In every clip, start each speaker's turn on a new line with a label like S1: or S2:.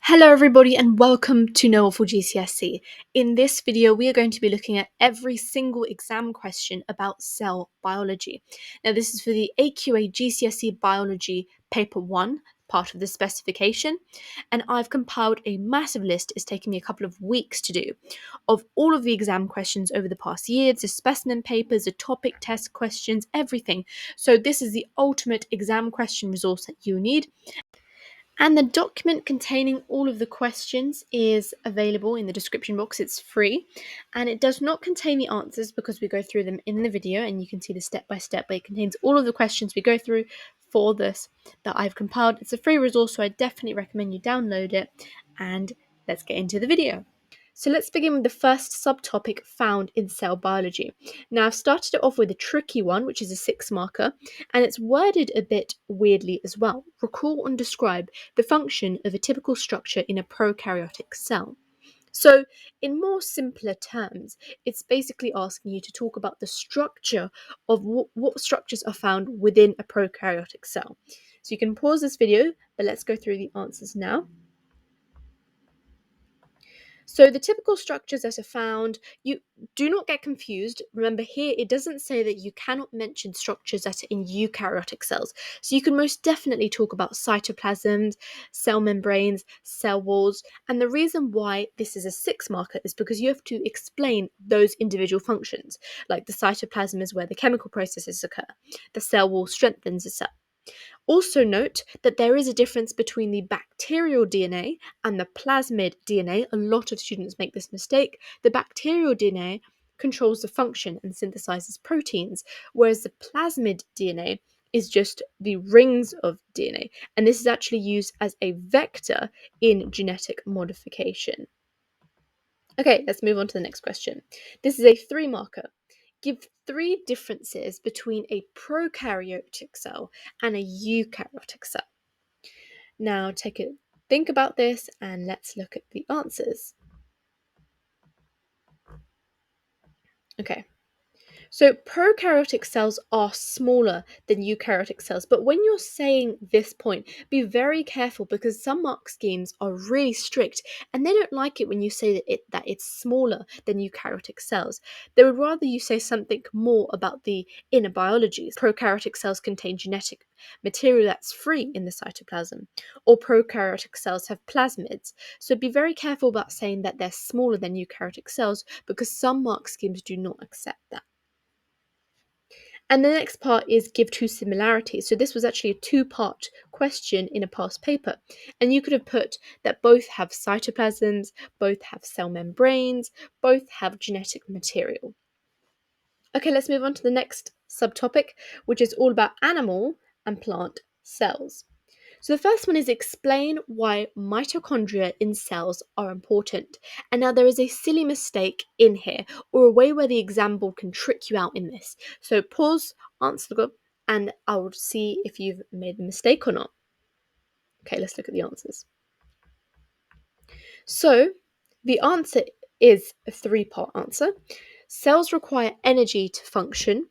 S1: Hello everybody and welcome to Know All for GCSE. In this video we are going to be looking at every single exam question about cell biology. Now this is for the AQA GCSE Biology Paper 1, part of the specification, and I've compiled a massive list, it's taken me a couple of weeks to do, of all of the exam questions over the past year, the specimen papers, the topic test questions, everything. So this is the ultimate exam question resource that you need. And the document containing all of the questions is available in the description box. It's free and it does not contain the answers because we go through them in the video and you can see the step by step, but it contains all of the questions we go through for this that I've compiled. It's a free resource, so I definitely recommend you download it, and let's get into the video. So let's begin with the first subtopic found in cell biology. Now I've started it off with a tricky one, which is a 6-marker, and it's worded a bit weirdly as well. Recall and describe the function of a typical structure in a prokaryotic cell. So in more simpler terms, it's basically asking you to talk about the structure of what structures are found within a prokaryotic cell. So you can pause this video, but let's go through the answers now. So the typical structures that are found, you do not get confused. Remember here, it doesn't say that you cannot mention structures that are in eukaryotic cells. So you can most definitely talk about cytoplasms, cell membranes, cell walls. And the reason why this is a 6-marker is because you have to explain those individual functions. Like the cytoplasm is where the chemical processes occur. The cell wall strengthens the cell. Also note that there is a difference between the bacterial DNA and the plasmid DNA. A lot of students make this mistake. The bacterial DNA controls the function and synthesizes proteins, whereas the plasmid DNA is just the rings of DNA, and this is actually used as a vector in genetic modification. Okay, let's move on to the next question. This is a 3-marker. Give 3 differences between a prokaryotic cell and a eukaryotic cell. Now think about this and let's look at the answers. Okay. So prokaryotic cells are smaller than eukaryotic cells, but when you're saying this point, be very careful because some mark schemes are really strict and they don't like it when you say that it's smaller than eukaryotic cells. They would rather you say something more about the inner biology. Prokaryotic cells contain genetic material that's free in the cytoplasm, or prokaryotic cells have plasmids. So be very careful about saying that they're smaller than eukaryotic cells because some mark schemes do not accept that. And the next part is give 2 similarities. So this was actually a 2-part question in a past paper. And you could have put that both have cytoplasms, both have cell membranes, both have genetic material. Okay, let's move on to the next subtopic, which is all about animal and plant cells. So the first one is explain why mitochondria in cells are important. And now there is a silly mistake in here, or a way where the exam board can trick you out in this. So pause, answer the and I'll see if you've made the mistake or not. Okay, let's look at the answers. So the answer is a 3-part answer. Cells require energy to function.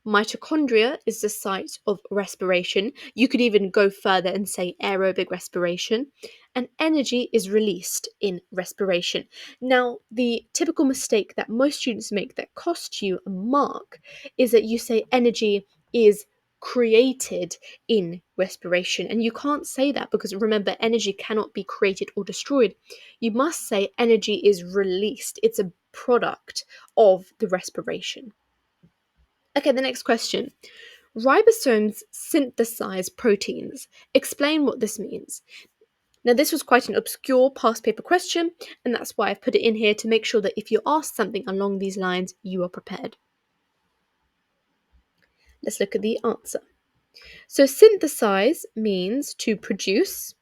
S1: Mitochondria is the site of respiration. You could even go further and say aerobic respiration. And energy is released in respiration. Now, the typical mistake that most students make that costs you a mark is that you say energy is created in respiration. And you can't say that because remember, energy cannot be created or destroyed. You must say energy is released. It's a product of the respiration. Okay, the next question. Ribosomes synthesize proteins. Explain what this means. Now, this was quite an obscure past paper question, and that's why I've put it in here to make sure that if you're asked something along these lines, you are prepared. Let's look at the answer. So, synthesize means to produce,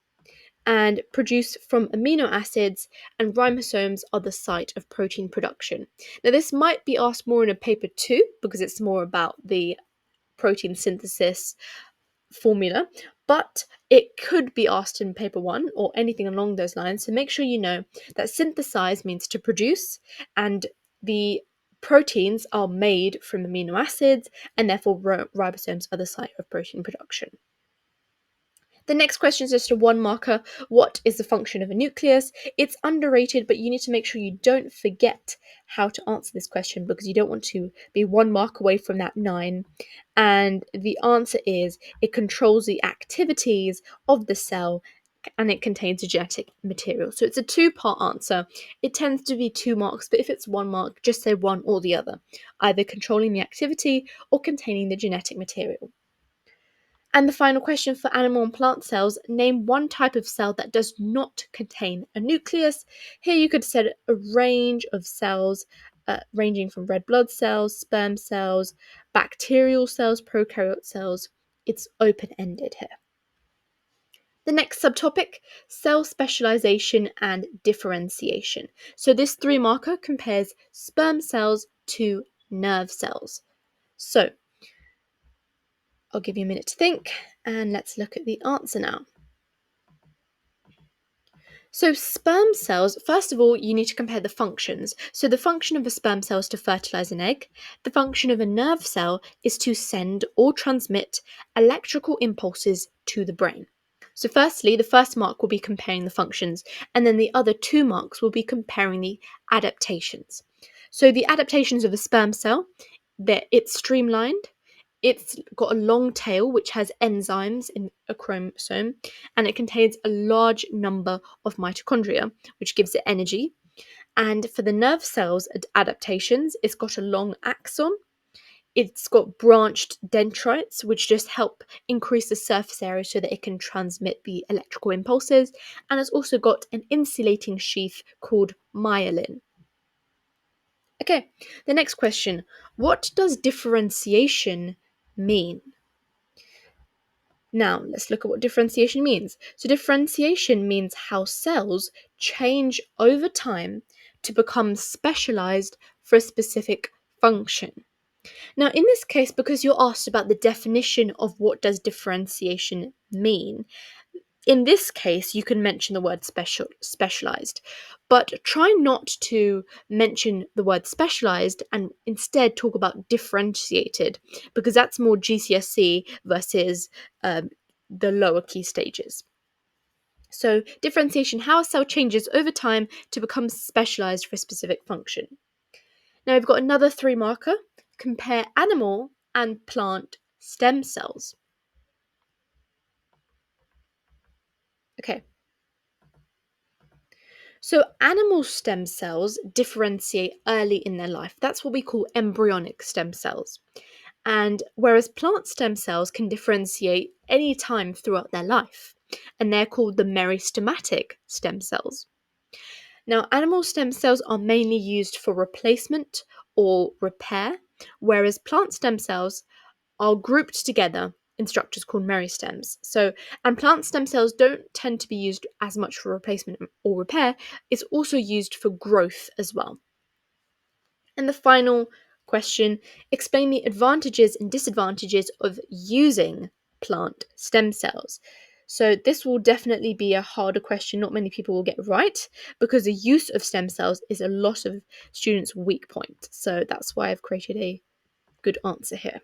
S1: and produce from amino acids, and ribosomes are the site of protein production. Now, this might be asked more in a paper 2 because it's more about the protein synthesis formula, but it could be asked in paper 1 or anything along those lines. So make sure you know that synthesize means to produce, and the proteins are made from amino acids, and therefore ribosomes are the site of protein production. The next question is just a one marker. What is the function of a nucleus? It's underrated, but you need to make sure you don't forget how to answer this question because you don't want to be 1 mark away from that 9. And the answer is it controls the activities of the cell and it contains a genetic material. So it's a 2-part answer. It tends to be 2 marks, but if it's 1 mark, just say one or the other, either controlling the activity or containing the genetic material. And the final question for animal and plant cells, name one type of cell that does not contain a nucleus. Here you could set a range of cells, ranging from red blood cells, sperm cells, bacterial cells, prokaryote cells. It's open-ended here. The next subtopic, cell specialisation and differentiation. So this 3-marker compares sperm cells to nerve cells. So I'll give you a minute to think, and let's look at the answer now. So sperm cells, first of all, you need to compare the functions. So the function of a sperm cell is to fertilize an egg. The function of a nerve cell is to send or transmit electrical impulses to the brain. So firstly, the first mark will be comparing the functions, and then the other 2 marks will be comparing the adaptations. So the adaptations of a sperm cell, it's streamlined, it's got a long tail which has enzymes in a chromosome, and it contains a large number of mitochondria, which gives it energy. And for the nerve cells adaptations, it's got a long axon. It's got branched dendrites, which just help increase the surface area so that it can transmit the electrical impulses. And it's also got an insulating sheath called myelin. Okay, the next question. What does differentiation mean? Now, let's look at what differentiation means. So, differentiation means how cells change over time to become specialized for a specific function. Now, in this case, because you're asked about the definition of what does differentiation mean, in this case, you can mention the word specialized, but try not to mention the word specialized and instead talk about differentiated, because that's more GCSE versus the lower key stages. So, differentiation, how a cell changes over time to become specialized for a specific function. Now, we've got another 3-marker. Compare animal and plant stem cells. Okay. So, animal stem cells differentiate early in their life. That's what we call embryonic stem cells. And whereas plant stem cells can differentiate any time throughout their life, and they're called the meristematic stem cells. Now, animal stem cells are mainly used for replacement or repair, whereas plant stem cells are grouped together in structures called meristems. And plant stem cells don't tend to be used as much for replacement or repair, it's also used for growth as well. And the final question, explain the advantages and disadvantages of using plant stem cells. So this will definitely be a harder question, not many people will get right, because the use of stem cells is a lot of students' weak point. So that's why I've created a good answer here.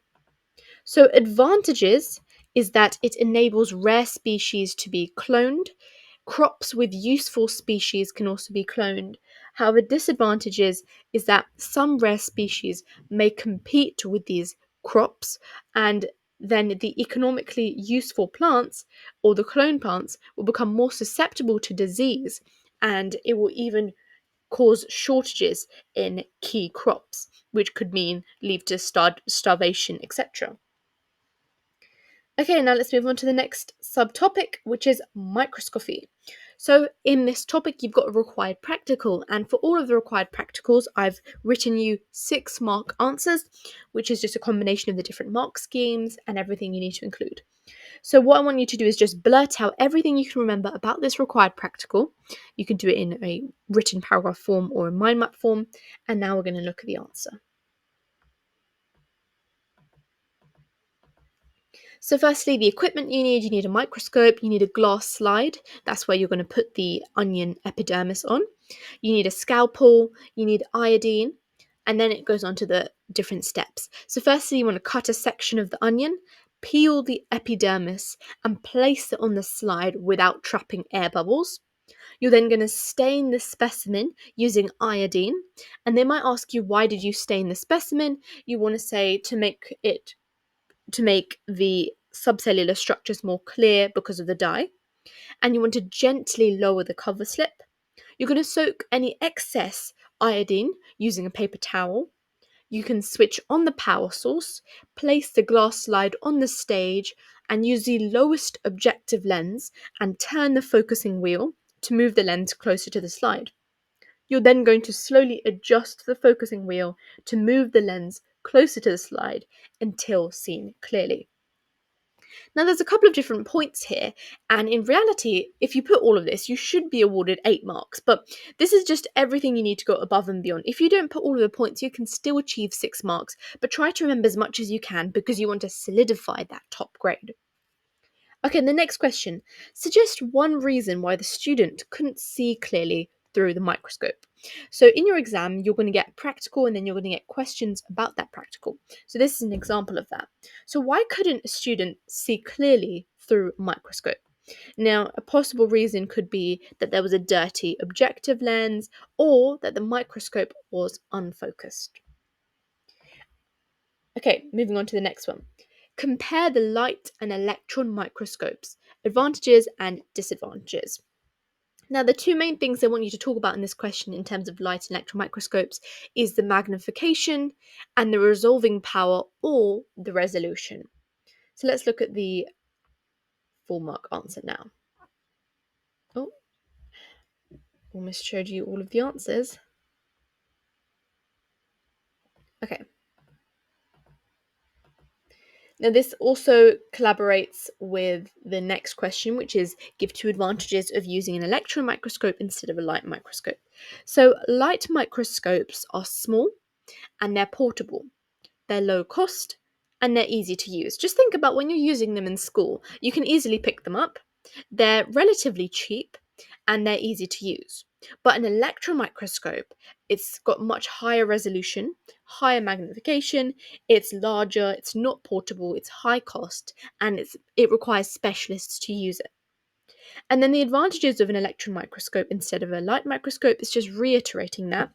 S1: So, advantages is that it enables rare species to be cloned. Crops with useful species can also be cloned. However, disadvantages is that some rare species may compete with these crops, and then the economically useful plants or the clone plants will become more susceptible to disease, and it will even cause shortages in key crops, which could mean lead to starvation, etc. Okay, now let's move on to the next subtopic, which is microscopy. So, in this topic, you've got a required practical, and for all of the required practicals, I've written you 6-mark answers, which is just a combination of the different mark schemes and everything you need to include. So, what I want you to do is just blurt out everything you can remember about this required practical. You can do it in a written paragraph form or a mind map form, and now we're going to look at the answer. So firstly, the equipment you need a microscope, you need a glass slide, that's where you're going to put the onion epidermis on. You need a scalpel, you need iodine, and then it goes on to the different steps. So firstly, you want to cut a section of the onion, peel the epidermis and place it on the slide without trapping air bubbles. You're then going to stain the specimen using iodine, and they might ask you, why did you stain the specimen? You want to say to make the subcellular structures more clear because of the dye, and you want to gently lower the cover slip. You're going to soak any excess iodine using a paper towel. You can switch on the power source, place the glass slide on the stage, and use the lowest objective lens and turn the focusing wheel to move the lens closer to the slide. You're then going to slowly adjust the focusing wheel to move the lens closer to the slide until seen clearly. Now, there's a couple of different points here, and in reality, if you put all of this, you should be awarded 8 marks, but this is just everything you need to go above and beyond. If you don't put all of the points, you can still achieve 6 marks, but try to remember as much as you can because you want to solidify that top grade. Okay, the next question. Suggest one reason why the student couldn't see clearly through the microscope. So in your exam, you're going to get practical and then you're going to get questions about that practical. So this is an example of that. So why couldn't a student see clearly through a microscope? Now, a possible reason could be that there was a dirty objective lens or that the microscope was unfocused. Okay, moving on to the next one. Compare the light and electron microscopes, advantages and disadvantages. Now, the two main things I want you to talk about in this question in terms of light and electron microscopes is the magnification and the resolving power or the resolution. So let's look at the 4-mark answer now. Oh, almost showed you all of the answers. Okay. Now, this also collaborates with the next question, which is give 2 advantages of using an electron microscope instead of a light microscope. So, light microscopes are small and they're portable, they're low cost, and they're easy to use. Just think about when you're using them in school, you can easily pick them up, they're relatively cheap, and they're easy to use. But an electron microscope, it's got much higher resolution, higher magnification, it's larger, it's not portable, it's high cost, and it requires specialists to use it. And then the advantages of an electron microscope instead of a light microscope is just reiterating that.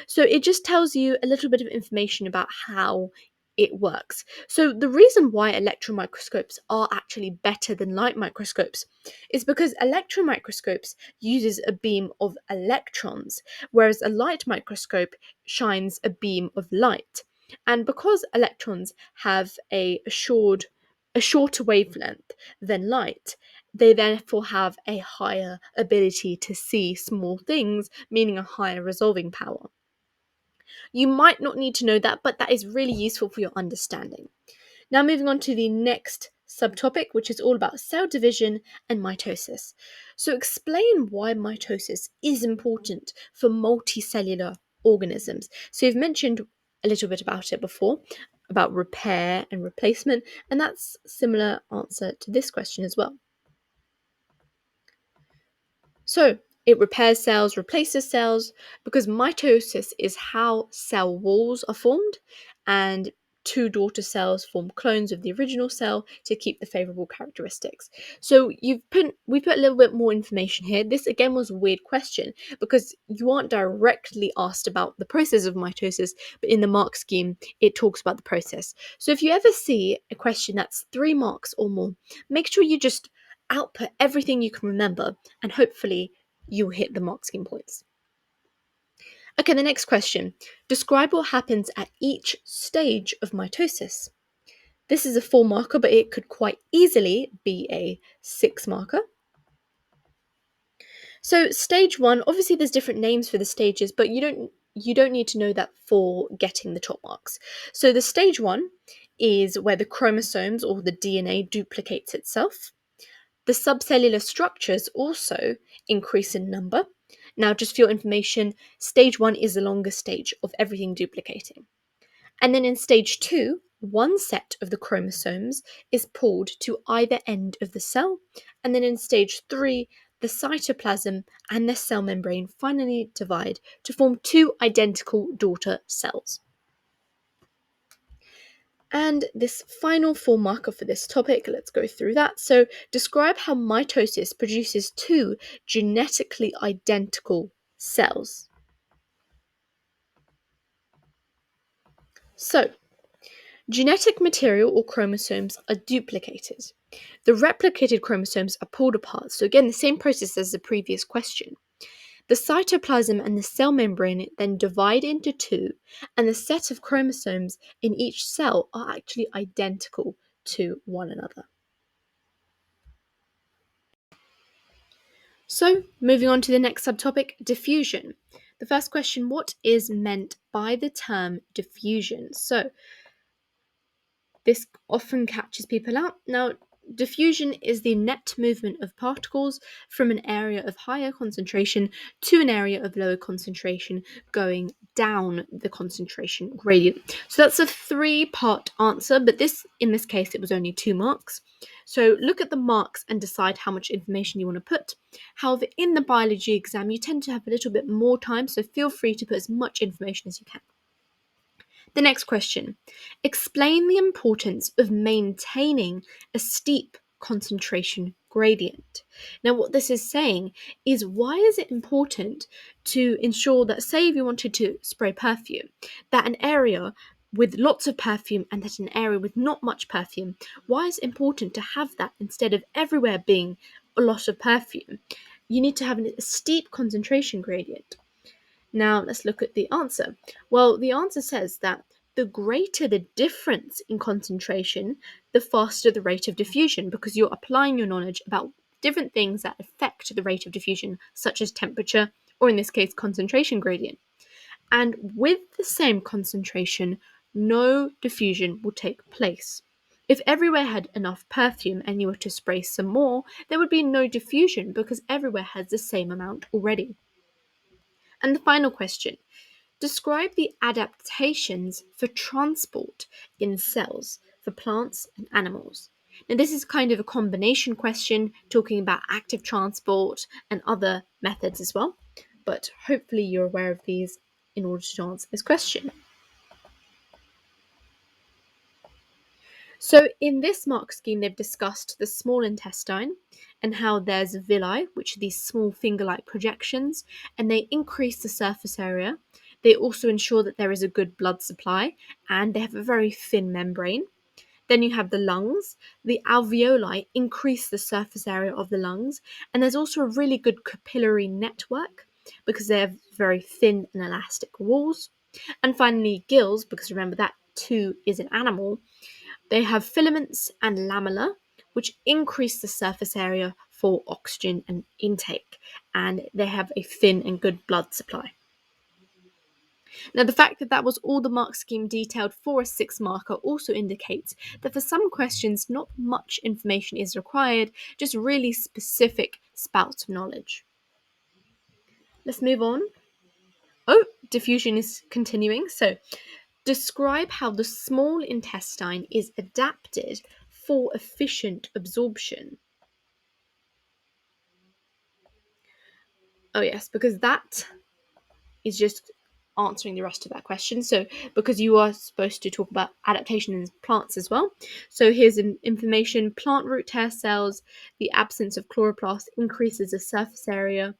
S1: So it just tells you a little bit of information about how it works. So the reason why electron microscopes are actually better than light microscopes is because electron microscopes uses a beam of electrons, whereas a light microscope shines a beam of light. And because electrons have a shorter wavelength than light, they therefore have a higher ability to see small things, meaning a higher resolving power. You might not need to know that, but that is really useful for your understanding. Now, moving on to the next subtopic, which is all about cell division and mitosis. So, explain why mitosis is important for multicellular organisms. So, you've mentioned a little bit about it before, about repair and replacement, and that's a similar answer to this question as well. So, it repairs cells, replaces cells, because mitosis is how cell walls are formed, and 2 daughter cells form clones of the original cell to keep the favourable characteristics. So we put a little bit more information here. This again was a weird question because you aren't directly asked about the process of mitosis, but in the mark scheme it talks about the process. So if you ever see a question that's 3 marks or more, make sure you just output everything you can remember, and hopefully you'll hit the mark scheme points. Okay, the next question. Describe what happens at each stage of mitosis. This is a 4 marker, but it could quite easily be a 6 marker. So stage 1, obviously there's different names for the stages, but you don't need to know that for getting the top marks. So the stage 1 is where the chromosomes or the DNA duplicates itself. The subcellular structures also increase in number. Now, just for your information, stage 1 is the longest stage of everything duplicating. And then in stage 2, one set of the chromosomes is pulled to either end of the cell. And then in stage 3, the cytoplasm and the cell membrane finally divide to form 2 identical daughter cells. And this final 4 marker for this topic, let's go through that. So, describe how mitosis produces two genetically identical cells. So, genetic material or chromosomes are duplicated. The replicated chromosomes are pulled apart. So, again, the same process as the previous question. The cytoplasm and the cell membrane then divide into two, and the set of chromosomes in each cell are actually identical to one another. So, moving on to the next subtopic, diffusion. The first question, what is meant by the term diffusion? So, this often catches people out. Now, diffusion is the net movement of particles from an area of higher concentration to an area of lower concentration, going down the concentration gradient. So that's a 3-part answer, but in this case, it was only 2 marks. So look at the marks and decide how much information you want to put. However, in the biology exam, you tend to have a little bit more time, so feel free to put as much information as you can. The next question. Explain the importance of maintaining a steep concentration gradient. Now, what this is saying is, why is it important to ensure that, say, if you wanted to spray perfume, that an area with lots of perfume and that an area with not much perfume, why is it important to have that instead of everywhere being a lot of perfume? You need to have a steep concentration gradient. Now, let's look at the answer. Well, the answer says that the greater the difference in concentration, the faster the rate of diffusion, because you're applying your knowledge about different things that affect the rate of diffusion, such as temperature, or in this case, concentration gradient. And with the same concentration, no diffusion will take place. If everywhere had enough perfume and you were to spray some more, there would be no diffusion because everywhere has the same amount already. And the final question, describe the adaptations for transport in cells for plants and animals. Now, this is kind of a combination question talking about active transport and other methods as well, but hopefully you're aware of these in order to answer this question. So in this mark scheme, they've discussed the small intestine and how there's villi, which are these small finger-like projections, and they increase the surface area. They also ensure that there is a good blood supply, and they have a very thin membrane. Then you have the lungs. The alveoli increase the surface area of the lungs, and there's also a really good capillary network because they have very thin and elastic walls. And finally, gills, because remember that too is an animal. They have filaments and lamella, which increase the surface area for oxygen and intake, and they have a thin and good blood supply. Now, the fact that that was all the mark scheme detailed for a 6-marker also indicates that for some questions, not much information is required, just really specific spouts of knowledge. Let's move on. Oh, diffusion is continuing. So, describe how the small intestine is adapted for efficient absorption. Oh, yes, because that is just answering the rest of that question. So, because you are supposed to talk about adaptation in plants as well. So, here's an information: plant root hair cells, the absence of chloroplast increases the surface area,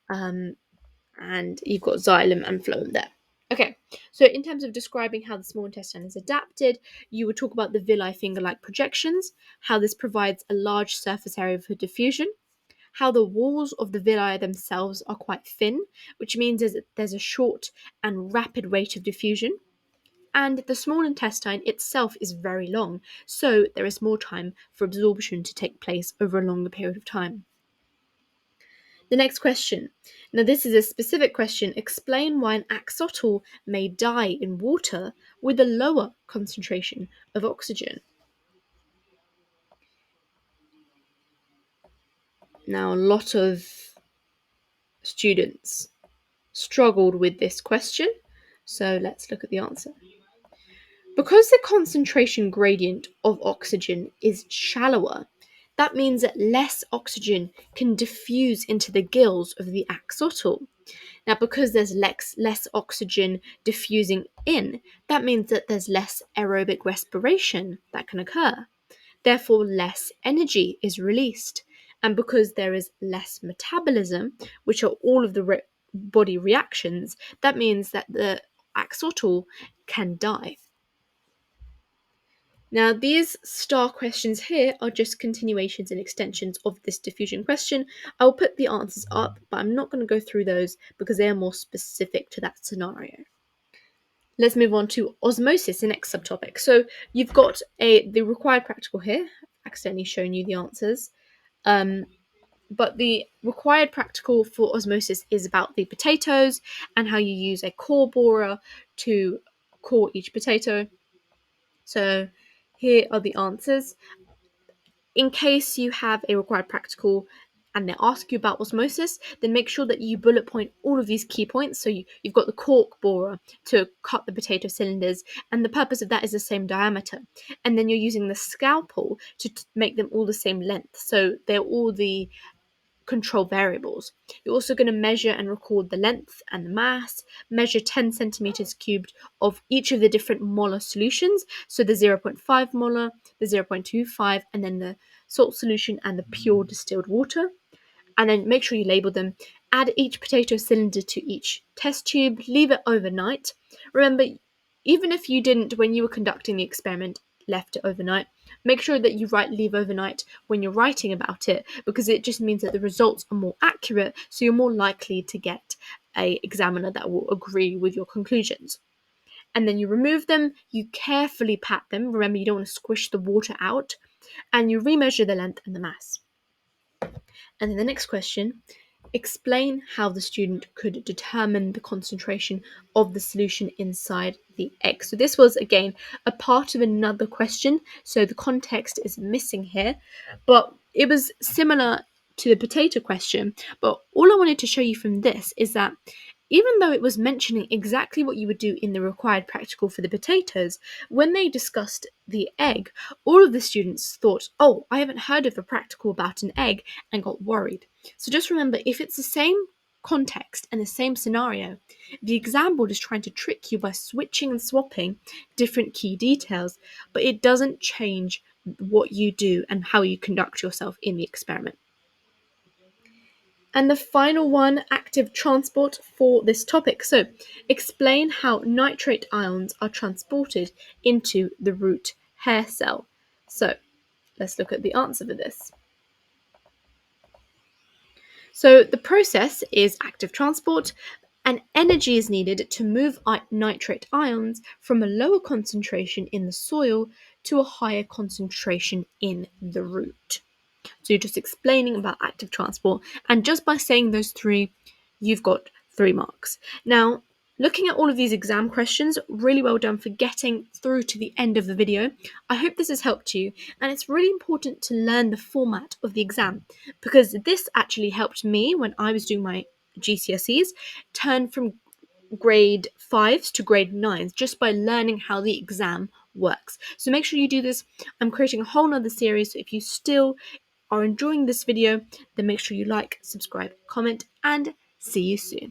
S1: and you've got xylem and phloem there. Okay, so in terms of describing how the small intestine is adapted, you would talk about the villi finger-like projections, how this provides a large surface area for diffusion, how the walls of the villi themselves are quite thin, which means there's a short and rapid rate of diffusion, and the small intestine itself is very long, so there is more time for absorption to take place over a longer period of time. The next question. Now, this is a specific question. Explain why an axolotl may die in water with a lower concentration of oxygen. Now, a lot of students struggled with this question, so let's look at the answer. Because the concentration gradient of oxygen is shallower, that means that less oxygen can diffuse into the gills of the axolotl. Now, because there's less oxygen diffusing in, that means that there's less aerobic respiration that can occur. Therefore, less energy is released. And because there is less metabolism, which are all of the body reactions, that means that the axolotl can die. Now, these star questions here are just continuations and extensions of this diffusion question. I'll put the answers up, but I'm not going to go through those because they are more specific to that scenario. Let's move on to osmosis, the next subtopic. So you've got the required practical here. I've accidentally shown you the answers. But the required practical for osmosis is about the potatoes and how you use a core borer to core each potato. So here are the answers. In case you have a required practical and they ask you about osmosis, then make sure that you bullet point all of these key points. So you've got the cork borer to cut the potato cylinders, and the purpose of that is the same diameter. And then you're using the scalpel to make them all the same length. So they're all the control variables. You're also going to measure and record the length and the mass, measure 10 centimeters cubed of each of the different molar solutions, so the 0.5 molar, the 0.25, and then the salt solution and the pure distilled water. And then make sure you label them. Add each potato cylinder to each test tube, leave it overnight. Remember, even if you didn't, when you were conducting the experiment, left it overnight, make sure that you leave overnight when you're writing about it, because it just means that the results are more accurate, so you're more likely to get an examiner that will agree with your conclusions. And then you remove them, you carefully pat them. Remember, you don't want to squish the water out, and you remeasure the length and the mass. And then the next question, explain how the student could determine the concentration of the solution inside the egg. So this was, again, a part of another question, so the context is missing here, but it was similar to the potato question. But all I wanted to show you from this is that even though it was mentioning exactly what you would do in the required practical for the potatoes, when they discussed the egg, all of the students thought, oh, I haven't heard of a practical about an egg, and got worried. So just remember, if it's the same context and the same scenario, the exam board is trying to trick you by switching and swapping different key details, but it doesn't change what you do and how you conduct yourself in the experiment. And the final one, active transport for this topic. So explain how nitrate ions are transported into the root hair cell. So let's look at the answer for this. So the process is active transport, and energy is needed to move nitrate ions from a lower concentration in the soil to a higher concentration in the root. So you're just explaining about active transport, and just by saying those three, you've got 3 marks. Now, looking at all of these exam questions, really well done for getting through to the end of the video. I hope this has helped you, and it's really important to learn the format of the exam, because this actually helped me when I was doing my GCSEs turn from grade 5s to grade 9s just by learning how the exam works. So make sure you do this. I'm creating a whole nother series, so if you still are enjoying this video, then make sure you like, subscribe, comment, and see you soon.